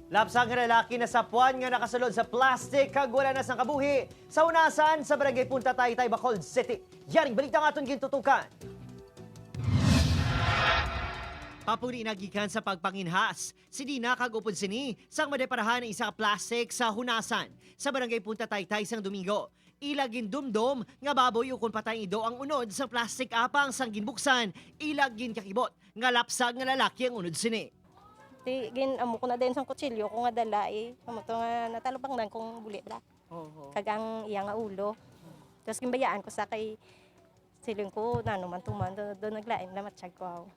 Lapsang nga lalaki na sapuan nga nakasulod sa plastic kag wala na sang kabuhi sa unasan sa barangay Punta Taytay, Bacolod City. Yaring balita nga aton gintutukan. Papuri nagikan sa pagpanginhas. Si Dina kag upod sini sang madeparahan ng isa ka plastic sa hunasan sa barangay Punta Taytay sang Domingo. Ilagin dumdom nga baboy ukon patay ido ang unod sa plastic apang sang ginbuksan. Ilagin kakibot nga lapsag nga lalaki ang unod sini. Amo ko na din sa kutsilyo ko nga dala amo to nga natalupang nan kong buli bla. Kagang iya nga ulo. Tapos gimbayaan ko sa kay siling ko nanuman tuman do naglain na matsyag ko.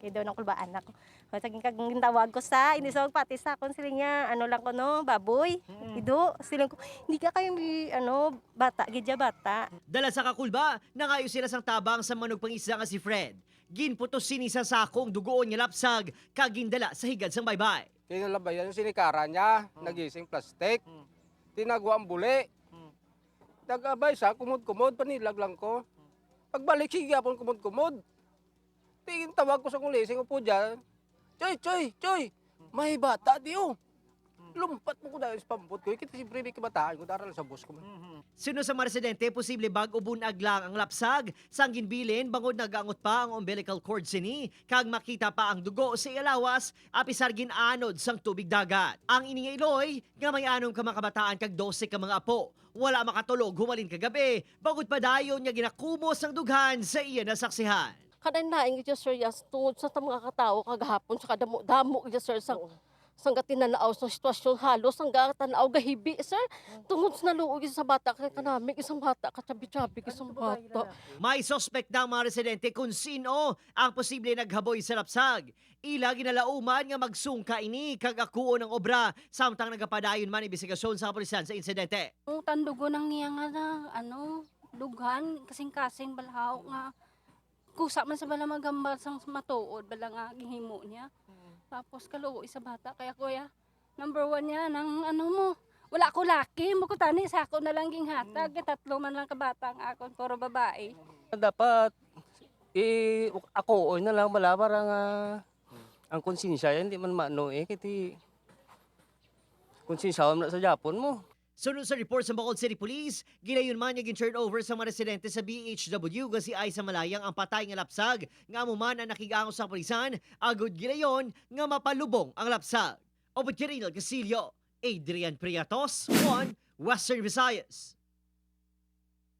Kay daw nang kulbaan ako. Saging kaging tawag ko sa hindi sa pati sa kon siling niya ano lang ko no baboy. Ido siling ko hindi ka kayo bata gidya bata. Dala sa kakulba, nangayo sila sang tabang sa manug pangisa nga si Fred. Ginputos sini sa sakong dugoon nga lapsag kagindala sa higad sang baybay. Kinalabayan yung sinikara niya, nagising plastic, tinagwa ang buli. Nagabay sa kumod-kumod, panilag lang ko. Pagbalik siya po kumod-kumod. Tingin tawag ko sa kulising upo dyan. Choy, may bata di oh. Lumpat mo ko dahil sa pampot ko. Kita siyempre may kibataan ko, daral sa bus ko. Sino sa mga residente, posible bag o bunag lang ang lapsag. Sang ginbilin, bangod nagaangot pa ang umbilical cord sini. Kag makita pa ang dugo sa ilawas, apisar ginanod sang tubig dagat. Ang iningailoy, nga may anong kamakabataan kag 12 ka mga apo. Wala makatulog humalin kagabi, bangod pa dayon niya ginakumos ang dughan sa iya nasaksihan. Kanan laing ito sir yas tungod sa mga katao kagahapon sa kadamo ito sir sang gatinanaaw sa sitwasyon halos sang gatanaaw gahibi sir tungod sa naluog sa bata kay kanamig isang bata kachabi-chabi isang bata. May suspect na ang mga residente kung sino ang posible naghaboy sa lapsag. Ila ginalauman nga magsungka ini kag akuon ng obra samtang nagapadayon man imbestigasyon sa kapulisan sa insidente. Ang tandugo ng niya nga na, dughan, kasing-kasing balhaw nga. Kusa man sa bala magambal sang matuod, bala nga gihimo niya. Tapos kaluo isa bata, kaya kuya, number 1 niya, ng mo. Wala ko laki, mukutani sa ako na lang ginghatag, tatlo man lang kabata ang akon, puro babae. Dapat, ako na lang bala parang ang konsensya, hindi man maano kiti konsensya na sa Japon mo. Sunod sa report sa Bacolod City Police, gilayon man yung turn over sa mga residente sa BHW kasi ay sa malayang ang patay nga lapsag. Nga mo man ang nakigango sa kapulisan, agod gilayon nga mapalubong ang lapsag. Obot Kirinal Casillo, Adrian Priatos, 1 Western Visayas.